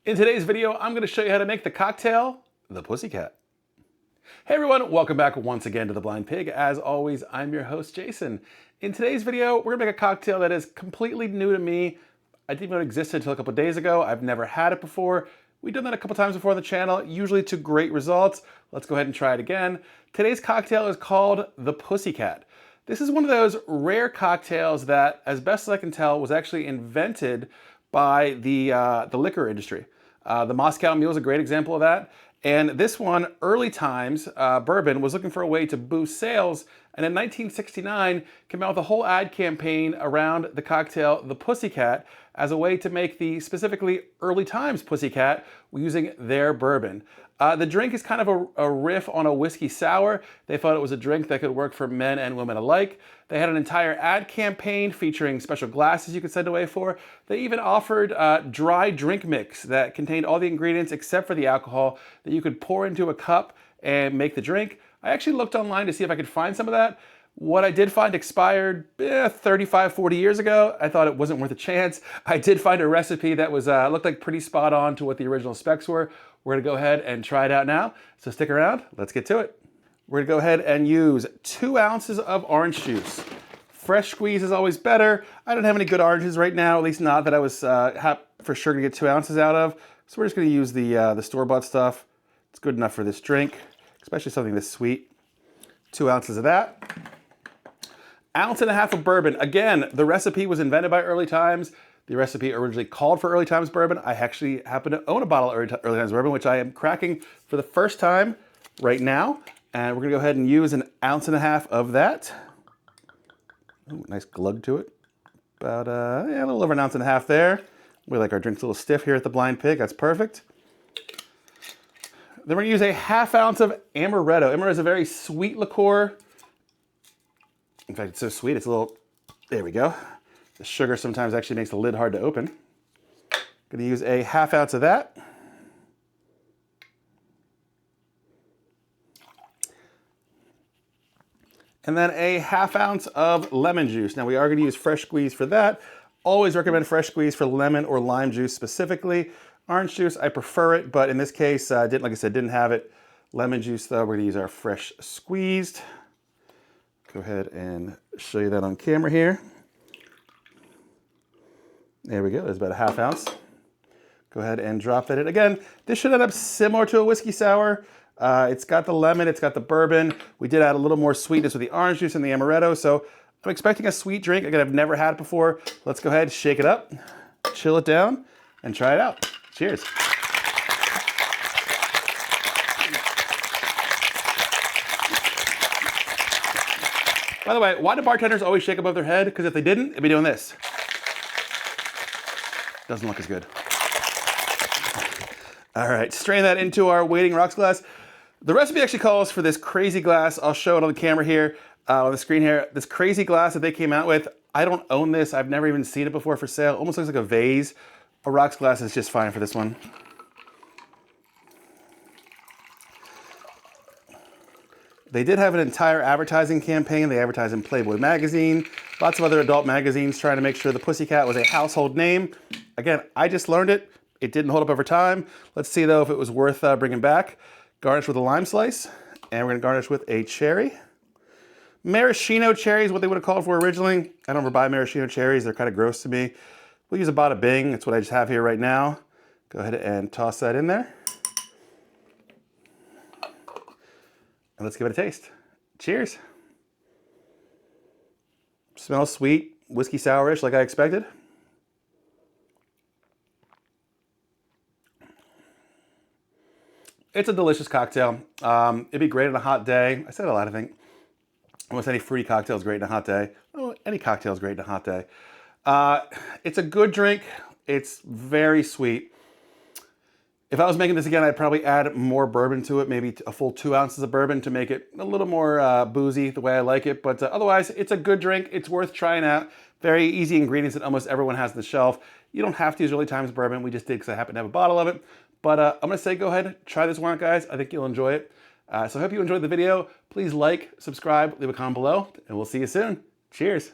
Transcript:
In today's video, I'm going to show you how to make the cocktail, the Pussycat. Hey everyone, welcome back once again to The Blind Pig. As always, I'm your host, Jason. In today's video, we're going to make a cocktail that is completely new to me. I didn't know it existed until a couple days ago. I've never had it before. We've done that a couple times before on the channel, usually to great results. Let's go ahead and try it again. Today's cocktail is called the Pussycat. This is one of those rare cocktails that, as best as I can tell, was actually invented by the liquor industry. The Moscow Mule is a great example of that. And this one, early times, Bourbon was looking for a way to boost sales. And in 1969, came out with a whole ad campaign around the cocktail, the Pussycat, as a way to make the specifically early times Pussycat using their bourbon. The drink is kind of a riff on a whiskey sour. They thought it was a drink that could work for men and women alike. They had an entire ad campaign featuring special glasses you could send away for. They even offered dry drink mix that contained all the ingredients except for the alcohol that you could pour into a cup and make the drink. I actually looked online to see if I could find some of that. What I did find expired 35, 40 years ago. I thought it wasn't worth a chance. I did find a recipe that was looked like pretty spot on to what the original specs were. We're gonna go ahead and try it out now. So stick around, let's get to it. We're gonna go ahead and use 2 ounces of orange juice. Fresh squeeze is always better. I don't have any good oranges right now, at least not that I was for sure gonna get 2 ounces out of. So we're just gonna use the store-bought stuff. It's good enough for this drink, especially something this sweet. 2 ounces of that. 1.5 ounces of bourbon. Again, the recipe was invented by Early Times. The recipe originally called for Early Times bourbon. I actually happen to own a bottle of Early Times bourbon, which I am cracking for the first time right now. And we're gonna go ahead and use 1.5 ounces of that. Ooh, nice glug to it. About a little over 1.5 ounces there. We like our drinks a little stiff here at the Blind Pig. That's perfect. Then we're gonna use 1/2 ounce of amaretto. Amaretto is a very sweet liqueur. In fact, it's so sweet, it's a little, there we go. The sugar sometimes actually makes the lid hard to open. Gonna use 1/2 ounce of that. And then 1/2 ounce of lemon juice. Now we are gonna use fresh squeeze for that. Always recommend fresh squeeze for lemon or lime juice specifically. Orange juice, I prefer it, but in this case, like I said, didn't have it. Lemon juice though, we're gonna use our fresh squeezed. Go ahead and show you that on camera here. There we go, there's about 1/2 ounce. Go ahead and drop that in. Again, this should end up similar to a whiskey sour. It's got the lemon, it's got the bourbon. We did add a little more sweetness with the orange juice and the amaretto, so I'm expecting a sweet drink. Again, I've never had it before. Let's go ahead, shake it up, chill it down, and try it out. Cheers. By the way, why do bartenders always shake above their head? Because if they didn't, they'd be doing this. Doesn't look as good. All right, strain that into our waiting rocks glass. The recipe actually calls for this crazy glass. I'll show it on the camera here, on the screen here. This crazy glass that they came out with. I don't own this. I've never even seen it before for sale. Almost looks like a vase. A rocks glass is just fine for this one. They did have an entire advertising campaign. They advertised in Playboy magazine, lots of other adult magazines trying to make sure the Pussycat was a household name. Again, I just learned it. It didn't hold up over time. Let's see though if it was worth bringing back. Garnish with a lime slice, and we're gonna garnish with a cherry. Maraschino cherry is what they would have called for originally. I don't ever buy maraschino cherries. They're kind of gross to me. We'll use a bada bing. That's what I just have here right now. Go ahead and toss that in there. And let's give it a taste. Cheers. Smells sweet, whiskey sourish like I expected. It's a delicious cocktail. It'd be great on a hot day. I said a lot, I think. Almost any fruity cocktail is great on a hot day. Oh, any cocktail is great on a hot day. It's a good drink. It's very sweet. If I was making this again, I'd probably add more bourbon to it, maybe a full 2 ounces of bourbon to make it a little more boozy the way I like it. But otherwise, it's a good drink. It's worth trying out. Very easy ingredients that almost everyone has on the shelf. You don't have to use Early Times bourbon. We just did because I happen to have a bottle of it. But I'm going to say go ahead, try this one out, guys. I think you'll enjoy it. So I hope you enjoyed the video. Please like, subscribe, leave a comment below, and we'll see you soon. Cheers.